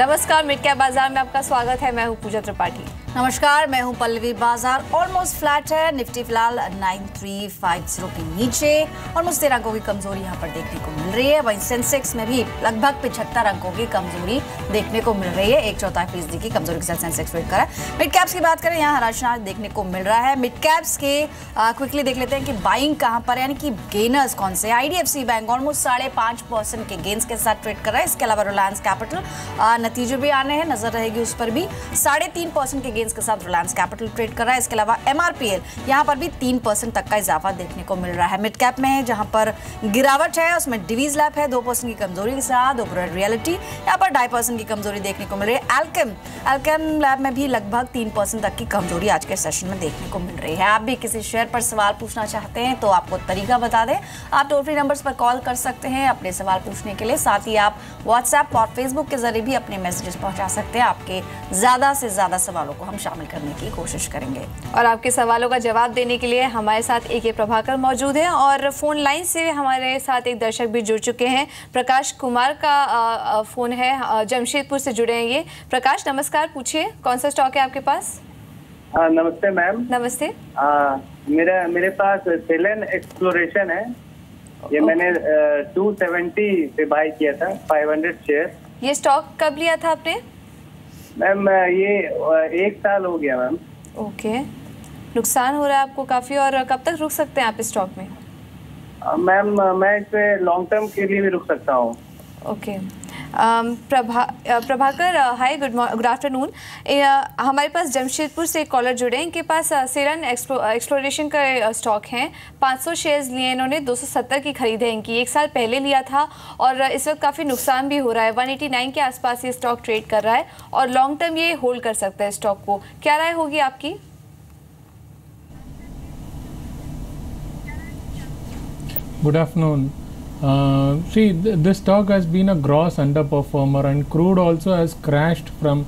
नमस्कार, mid cap बाजार में आपका स्वागत है। मैं हूं पूजा त्रिपाठी। नमस्कार, मैं हूं पल्लवी। बाजार ऑलमोस्ट फ्लैट है। निफ्टी फिलहाल 9350 के नीचे ऑलमोस्ट 13 अंकों की कमजोरी यहां पर देखने को मिल रही है। वहीं सेंसेक्स में भी लगभग 75 अंकों की कमजोरी देखने को मिल रही है। 1/4% की कमजोरी के साथ सेंसेक्स ट्रेड कर रहा है। मिड कैप्स की बात करें, यहाँ हराशना देखने को मिल रहा है। मिड कैप्स के क्विकली देख लेते हैं कि बाइंग कहां पर है, यानी कि गेनर्स कौन से। IDFC बैंक ऑलमोस्ट 5.5% के गेन्स के साथ ट्रेड कर रहा है। इसके अलावा रिलायंस कैपिटल नतीजे भी आने हैं, नजर रहेगी उस पर भी। 3.5% के गेन्स के साथ रिलायंस कैपिटल ट्रेड कर रहा है। इसके अलावा MRPL यहाँ पर भी 3% तक का इजाफा देखने को मिल रहा है। मिड कैप में जहां पर गिरावट है उसमें डिवीज लैब है 2% की कमजोरी के साथ। ओबेरॉय रियलिटी यहाँ पर 2.5% की कमजोरी देखने को मिल रही है। एल्केम लैब में भी लगभग 3% तक की कमजोरी आज के सेशन में देखने को मिल रही है। आप भी किसी शेयर पर सवाल पूछना चाहते हैं तो आपको तरीका बता दें। आप टोल फ्री नंबर्स पर कॉल कर सकते हैं अपने सवाल पूछने के लिए। साथ ही आप व्हाट्सएप और फेसबुक के जरिए भी अपने मैसेजेस पहुंचा सकते हैं। आपके ज्यादा से ज्यादा सवालों को हम शामिल करने की कोशिश करेंगे। और आपके सवालों का जवाब देने के लिए हमारे साथ AK प्रभाकर मौजूद हैं और फोन लाइन से हमारे साथ एक दर्शक भी जुड़ चुके हैं। प्रकाश कुमार का फोन है, जमशेदपुर से जुड़े हैं ये। प्रकाश नमस्कार, पूछिए कौन सा स्टॉक है आपके पास। नमस्ते मैम। नमस्ते। मेरे पास सेलन एक्सप्लोरेशन है। ये मैंने 270 पे बाय किया था, 500 शेयर। ये स्टॉक कब लिया था आपने? मैम ये 1 साल हो गया मैम। ओके, नुकसान हो रहा है आपको काफी, और कब तक रुक सकते हैं आप इस स्टॉक में? मैम मैं इस पे लॉन्ग टर्म के लिए भी रुक सकता हूँ। ओके। प्रभाकर, हाय, गुड आफ्टरनून। हमारे पास जमशेदपुर से एक कॉलर जुड़े हैं। इनके पास सेलन एक्सप्लोरेशन का स्टॉक है। 500 शेयर्स लिए इन्होंने, 270 की खरीद है इनकी। 1 साल पहले लिया था और इस वक्त काफ़ी नुकसान भी हो रहा है। 189 के आसपास ये स्टॉक ट्रेड कर रहा है और लॉन्ग टर्म ये होल्ड कर सकता है स्टॉक को। क्या राय होगी आपकी? Good afternoon. See, this stock has been a gross underperformer, and crude also has crashed from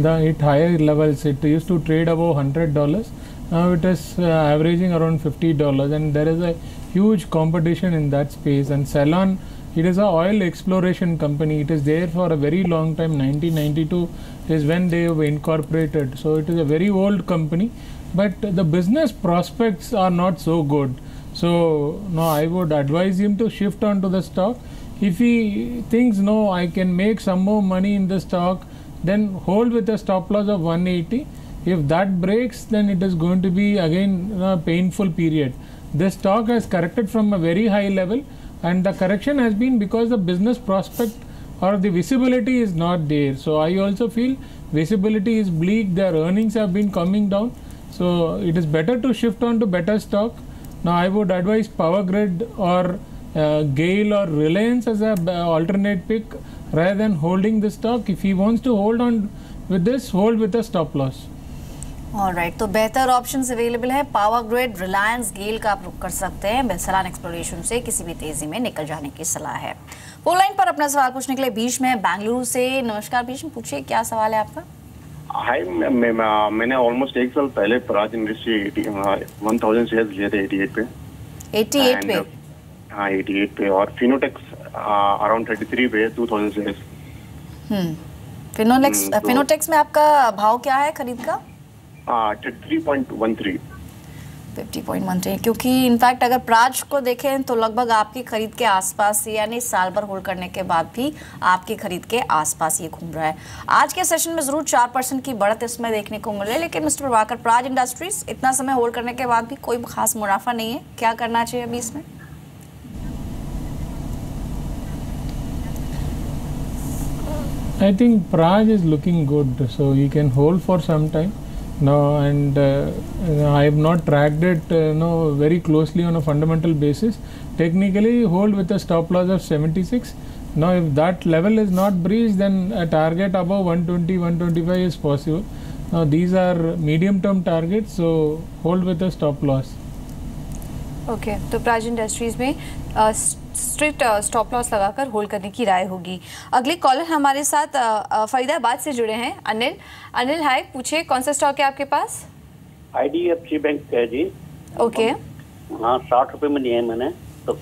the higher levels. It used to trade above $100. Now it is averaging around $50, and there is a huge competition in that space. And Cellon, it is a oil exploration company. It is there for a very long time. 1992 is when they were incorporated. So it is a very old company, but the business prospects are not so good. So no, I would advise him to shift on to the stock. If he thinks no, I can make some more money in the stock, then hold with a stop loss of 180. If that breaks, then it is going to be again a painful period. This stock has corrected from a very high level, and the correction has been because the business prospect or the visibility is not there. So I also feel visibility is bleak. Their earnings have been coming down. So it is better to shift on to better stock. Now I would advise Power Grid or GAIL or Reliance as a alternate pick rather than holding the stock. If he wants to hold on with this, hold with a stop loss. Alright, तो बेहतर options available है। Power grid, Reliance, गेल का आप रुख कर सकते हैं। Selan exploration से किसी भी तेजी में निकल जाने की सलाह है। फोन लाइन पर अपना सवाल पूछने के लिए भीष्म है बेंगलुरु से। नमस्कार भीष्म, पूछिए क्या सवाल है आपका। हाय, मैंने ऑलमोस्ट 1 साल पहले प्राज इंडस्ट्री 1000 शेयर्स लिए थे 88 पे। 88 पे? हाँ, 88 पे। और फिनोटेक्स अराउंड 33 पे 2000 शेयर्स। फिनोटेक्स में आपका भाव क्या है खरीद का? 33.13। 50.13, क्योंकि इनफैक्ट अगर प्राज को देखें तो लगभग आपकी खरीद के आसपास, यानी साल भर होल्ड करने के बाद भी आपकी खरीद के आसपास ये घूम रहा है। आज के सेशन में जरूर 4% की बढ़त इसमें देखने को मिल रही है, लेकिन मिस्टर प्रभाकर, प्राज इंडस्ट्रीज इतना समय होल्ड करने के बाद भी कोई खास मुनाफा नहीं है। क्या करना चाहिए अभी इसमें? I think Praj is looking good, so he can hold for some time. No, and I have not tracked it very closely on a fundamental basis. Technically, hold with a stop loss of 76. Now, if that level is not breached, then a target above 120, 125 is possible. Now, these are medium-term targets, so hold with a stop loss. Okay, तो Praj industries में strict stop loss लगाकर hold करने की राय होगी। अगले collar हमारे साथ फरीदाबाद से जुड़े हैं अनिल। अनिल हाय, पूछिए कौन सा स्टॉक है आपके पास? IDFC बैंक है जी। ओके। हाँ, 60 रुपये में लिया है मैंने। तो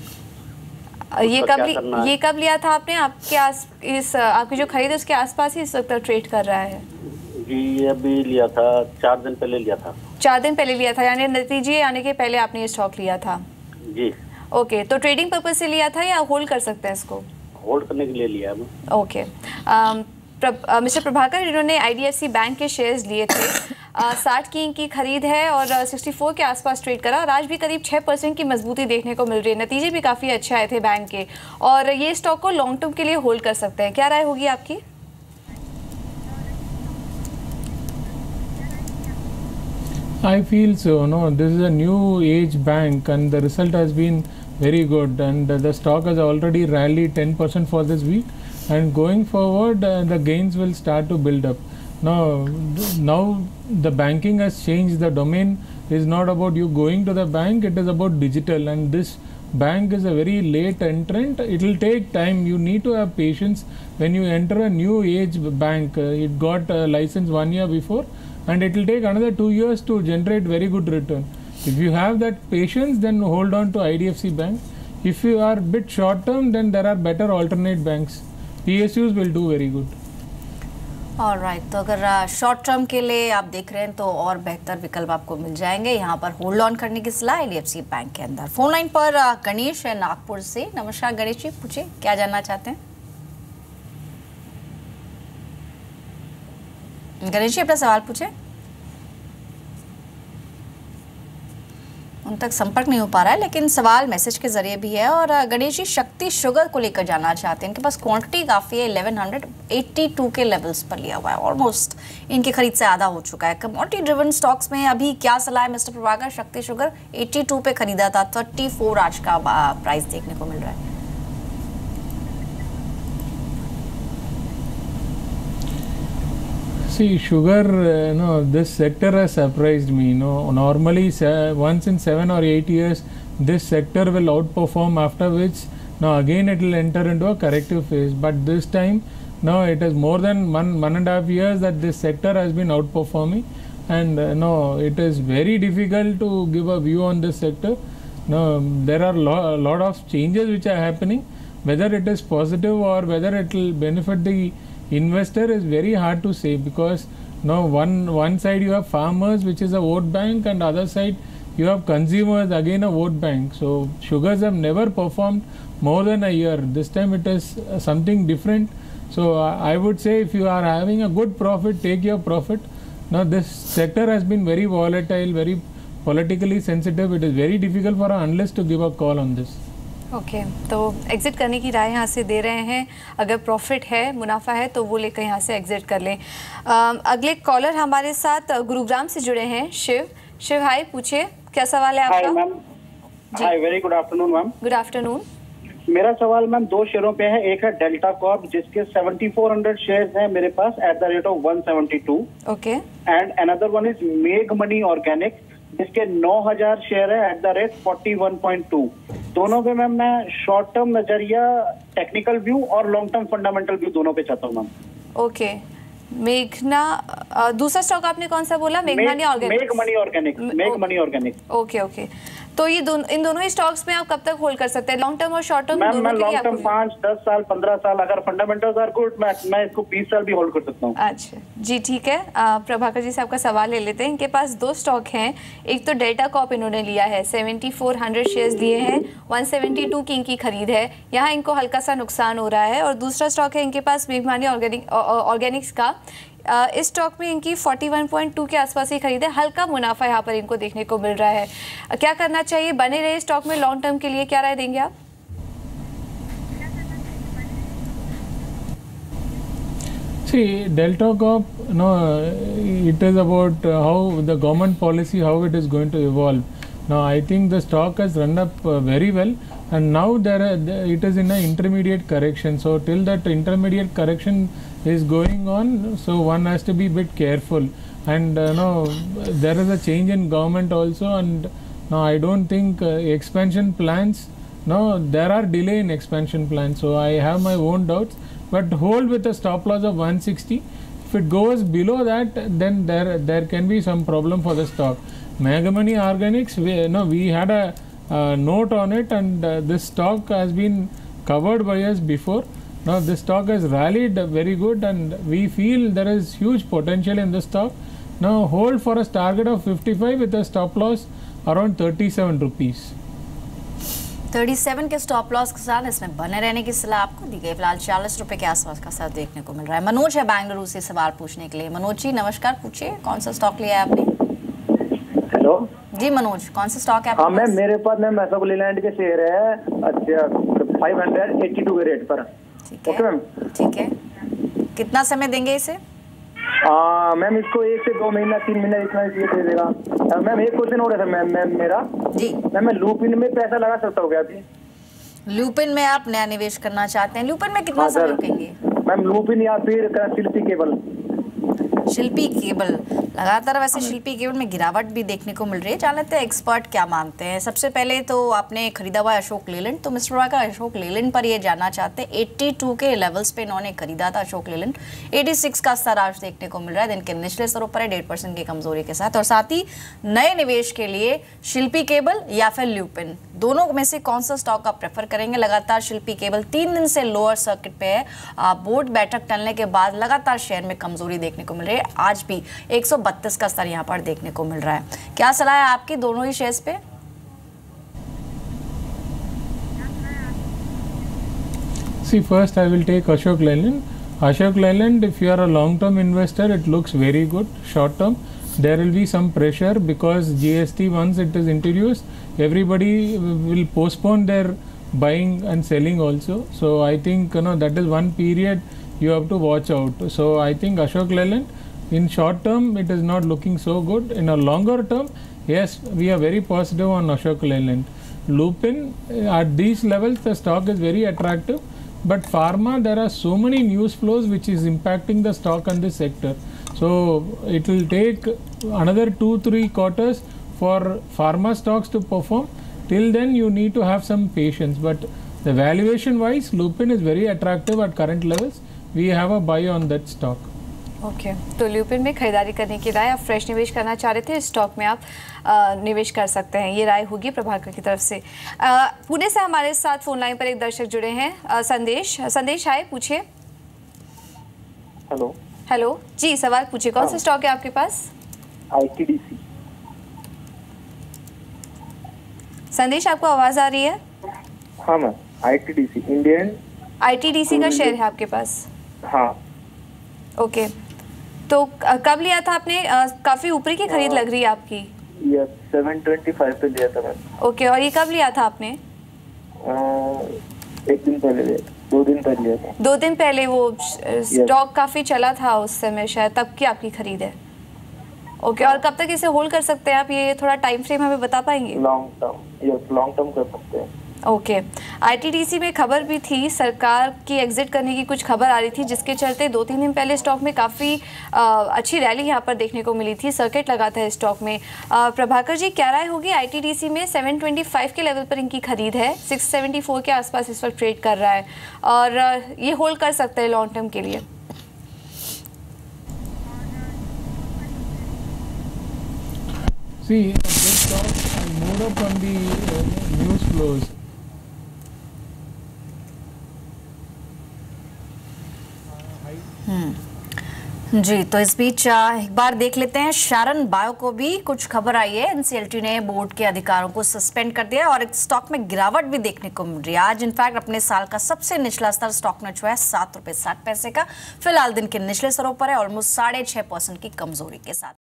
ये कब लिया था आपने? आपकी जो खरीद है उसके आसपास ही इस वक्त ट्रेड कर रहा है? जी ये अभी लिया था, 4 दिन पहले लिया था। 4 दिन पहले लिया था, यानी नतीजे आने के पहले आपने ये स्टॉक लिया था? जी। ओके, तो ट्रेडिंग पर्पज से लिया था या होल्ड कर सकते हैं इसको? होल्ड करने के लिए लिया है। ओके। मिस्टर प्रभाकर, इन्होंने आईडीएफसी बैंक के शेयर्स लिए थे, 60 की इनकी खरीद है और 64 के आसपास ट्रेड करा और आज भी करीब 6% की मजबूती देखने को मिल रही है। नतीजे भी काफ़ी अच्छे आए थे बैंक के और ये स्टॉक को लॉन्ग टर्म के लिए होल्ड कर सकते हैं। क्या राय होगी आपकी? I feel so. No, this is a new age bank and the result has been very good and the stock has already rallied 10% for this week and going forward the gains will start to build up. Now the banking has changed. The domain is not about you going to the bank, it is about digital, and this bank is a very late entrant. It will take time. You need to have patience when you enter a new age bank. It got a license 1 year before and it will take another 2 years to generate very good return. If you have that patience, then hold on to IDFC Bank. If you are bit short term, then there are better alternate banks. PSUs will do very good. Alright, तो अगर short term के लिए आप देख रहे हैं तो और बेहतर विकल्प आपको मिल जाएंगे। यहाँ पर होल्ड ऑन करने की सलाह IDFC बैंक के अंदर। फोन लाइन पर गणेश है नागपुर से। नमस्कार गणेश जी, पूछिए क्या जानना चाहते हैं? गणेश जी अपना सवाल पूछे। उन तक संपर्क नहीं हो पा रहा है, लेकिन सवाल मैसेज के जरिए भी है। और गणेश जी शक्ति शुगर को लेकर जानना चाहते हैं। इनके पास क्वांटिटी काफ़ी है, 1182 के लेवल्स पर लिया हुआ है, ऑलमोस्ट इनकी खरीद से आधा हो चुका है। कमोडिटी ड्रिवन स्टॉक्स में अभी क्या सलाह है मिस्टर प्रभाकर? शक्ति शुगर 82 पे खरीदा था, 34 आज का प्राइस देखने को मिल रहा है। See, sugar, this sector has surprised me. Normally once in 7 or 8 years, this sector will outperform. After which, again it will enter into a corrective phase. But this time, it is more than one and a half years that this sector has been outperforming, and it is very difficult to give a view on this sector. There are a lot of changes which are happening. Whether it is positive or whether it will benefit the investor is very hard to say, because one side you have farmers, which is a vote bank, and other side you have consumers, again a vote bank. So sugars have never performed more than a year. This time it is something different. So I would say if you are having a good profit, take your profit. Now this sector has been very volatile, very politically sensitive. It is very difficult for an analyst to give a call on this. Okay, तो exit करने की राय यहाँ से दे रहे हैं। अगर profit है, मुनाफा है, तो वो लेकर यहाँ से एग्जिट कर लें। अगले कॉलर हमारे साथ गुरुग्राम से जुड़े हैं, शिव हाय, पूछिए क्या सवाल है आपका? Hi ma'am. Hi, very good afternoon ma'am. Good afternoon. मेरा सवाल मैम 2 शेयरों पे है। एक है डेल्टा कॉर्प, जिसके 7400 शेयर्स हैं मेरे पास at the rate of 172। Okay. And another one is Megh Mani organic, जिसके 9000 शेयर है एट द रेट 41.2। दोनों पे मैम मैं शॉर्ट टर्म नजरिया, टेक्निकल व्यू और लॉन्ग टर्म फंडामेंटल व्यू दोनों पे चाहता हूँ मैम। ओके, मेघना, दूसरा स्टॉक आपने कौन सा बोला? मेघ मनी ऑर्गेनिक। ओके, तो ये इन दोनों ही स्टॉक्स में आप कब तक होल्ड कर सकते हैं? लॉन्ग टर्म और शॉर्ट टर्म दोनों के लिए? लॉन्ग टर्म 5, 10 साल, 15 साल, अगर फंडामेंटल्स आर गुड मैं इसको 20 साल भी होल्ड कर सकता हूँ। अच्छा जी, ठीक है। प्रभाकर जी से आपका सवाल ले लेते हैं। इनके पास 2 स्टॉक हैं। एक तो डेल्टा कॉर्प इन्होंने लिया है, 7400 शेयर्स लिए हैं, 172 की इनकी खरीद है, यहाँ इनको हल्का सा नुकसान हो रहा है। और दूसरा स्टॉक है इनके पास मेघ मनी ऑर्गेनिक्स का। इस स्टॉक में इनकी 41.2 के आसपास ही खरीद है, हल्का मुनाफा यहाँ पर इनको देखने को मिल रहा है। क्या करना चाहिए? बने रहे स्टॉक में लॉन्ग टर्म के लिए? क्या राय देंगे आप? See, Delta Corp, it is about how the government policy, how it is going to evolve. Now, I think the stock has run up very well, and now it is in an intermediate correction. So, till that intermediate correction is going on, so one has to be a bit careful. And there is a change in government also, and I don't think expansion plans. There are delay in expansion plans. So, I have my own doubts. But hold with a stop loss of 160. If it goes below that, then there can be some problem for the stock. Meghamani Organics, we had a note on it, and this stock has been covered by us before. Now this stock has rallied very good, and we feel there is huge potential in this stock. Now hold for a target of 55 with a stop loss around 37 rupees. 37 के stop loss के साथ इसमें बने रहने की सलाह आपको दी गई। फिलहाल 40 रुपए के आसपास का सर देखने को मिल रहा है। मनोज है बेंगलुरु से सवाल पूछने के लिए। मनोज जी नमस्कार, पूछिए कौन सा स्टॉक लिया है आपने? हेलो जी मनोज, कौन सा स्टॉक है? हाँ मैम, मेरे पास मैम अशोक लेलैंड के शेयर है 582 के रेट पर। ठीक ओके है मैम, ठीक है, कितना समय देंगे इसे? मैम इसको 1 से 2 महीना 3 महीना इतना इसलिए दे देगा। मैम एक क्वेश्चन हो रहा था मैम मेरा जी। मैं लूपिन में पैसा लगा सकता हूँ क्या अभी? लूपिन में आप नया निवेश करना चाहते हैं? लूपिन में कितना समय रुकेंगे? मैम लूपिन या फिर शिल्पी केबल? शिल्पी केबल लगातार वैसे शिल्पी केबल में गिरावट भी देखने को मिल रही है। जान लेते हैं एक्सपर्ट क्या मानते हैं। सबसे पहले तो आपने खरीदा हुआ अशोक लेलैंड, तो मिस्टर प्रभाकर अशोक लेलैंड पर ये जानना चाहते हैं 82 के लेवल्स पे इन्होंने खरीदा था अशोक लेलैंड। 86 का स्तर आज देखने को मिल रहा है, दिन के निचले स्तरों पर है 1.5% की कमजोरी के साथ। और साथ ही नए निवेश के लिए शिल्पी केबल या फिर लूपिन, दोनों में से कौन सा स्टॉक आप प्रेफर करेंगे? लगातार शिल्पी केबल 3 दिन से लोअर सर्किट पे है। बोर्ड बैठक टलने के बाद लगातार शेयर में कमजोरी देखने को मिल रही है। आज भी 132 का स्तर यहां पर देखने को मिल रहा है। क्या सलाह है आपकी दोनों ही शेयर्स पे? See, first I will take Ashok Leyland. Ashok Leyland, if you are a long-term investor, it looks very good. Short-term, there will be some pressure because GST, once it is introduced, everybody will postpone their buying and selling also. So I think that is one period you have to watch out. So I think Ashok Leyland, in short term, it is not looking so good. In a longer term, yes, we are very positive on Ashok Leyland. Lupin, at these levels, the stock is very attractive. But pharma, there are so many news flows which is impacting the stock and the sector. So it will take another 2-3 quarters for pharma stocks to perform. Till then, you need to have some patience. But the valuation wise, Lupin is very attractive at current levels. We have a buy on that stock. Okay तो lupin में खरीदारी करने की राय, आप fresh निवेश करना चाह रहे थे, इस स्टॉक में आप निवेश कर सकते हैं, ये राय होगी प्रभाकर की तरफ से। पुणे से हमारे साथ फोन लाइन पर एक दर्शक जुड़े हैं, संदेश हाय, पूछिए। हेलो हेलो जी, सवाल पूछिए, कौन सा स्टॉक है आपके पास? ITDC। संदेश, आपको आवाज आ रही है? हाँ मैम, ITDC इंडियन। ITDC का शेयर है आपके पास? हाँ। ओके, तो कब लिया था आपने? काफी ऊपरी की खरीद लग रही है आपकी। यस, 725 पे लिया था मैम। ओके, और ये कब लिया था आपने? एक दिन पहले लिया था, 2 दिन पहले लिया था। 2 दिन पहले वो स्टॉक काफी चला था उस समय, शायद तब की आपकी खरीद है। ओके, और कब तक इसे होल्ड कर सकते हैं आप? ये थोड़ा टाइम फ्रेम हमें बता पाएंगे? Long term, yes long term कर सकते हैं। ओके, ITDC में खबर भी थी, सरकार की एग्जिट करने की कुछ खबर आ रही थी, जिसके चलते 2-3 दिन पहले स्टॉक में काफ़ी अच्छी रैली यहाँ पर देखने को मिली थी, सर्किट लगा था स्टॉक में। प्रभाकर जी, क्या राय होगी? ITDC में 725 के लेवल पर इनकी खरीद है, 674 के आसपास इस वक्त ट्रेड कर रहा है, और ये होल्ड कर सकते हैं लॉन्ग टर्म के लिए? See, this stock has moved up on the news flows. जी, तो इस बीच एक बार देख लेते हैं, शारन बायो को भी कुछ खबर आई है। NCLT ने बोर्ड के अधिकारों को सस्पेंड कर दिया और स्टॉक में गिरावट भी देखने को मिल रही है। आज इनफैक्ट अपने साल का सबसे निचला स्तर स्टॉक ने छुआ है 7 रुपये 60 पैसे का। फिलहाल दिन के निचले स्तरों पर है, ऑलमोस्ट 6.5% की कमजोरी के साथ।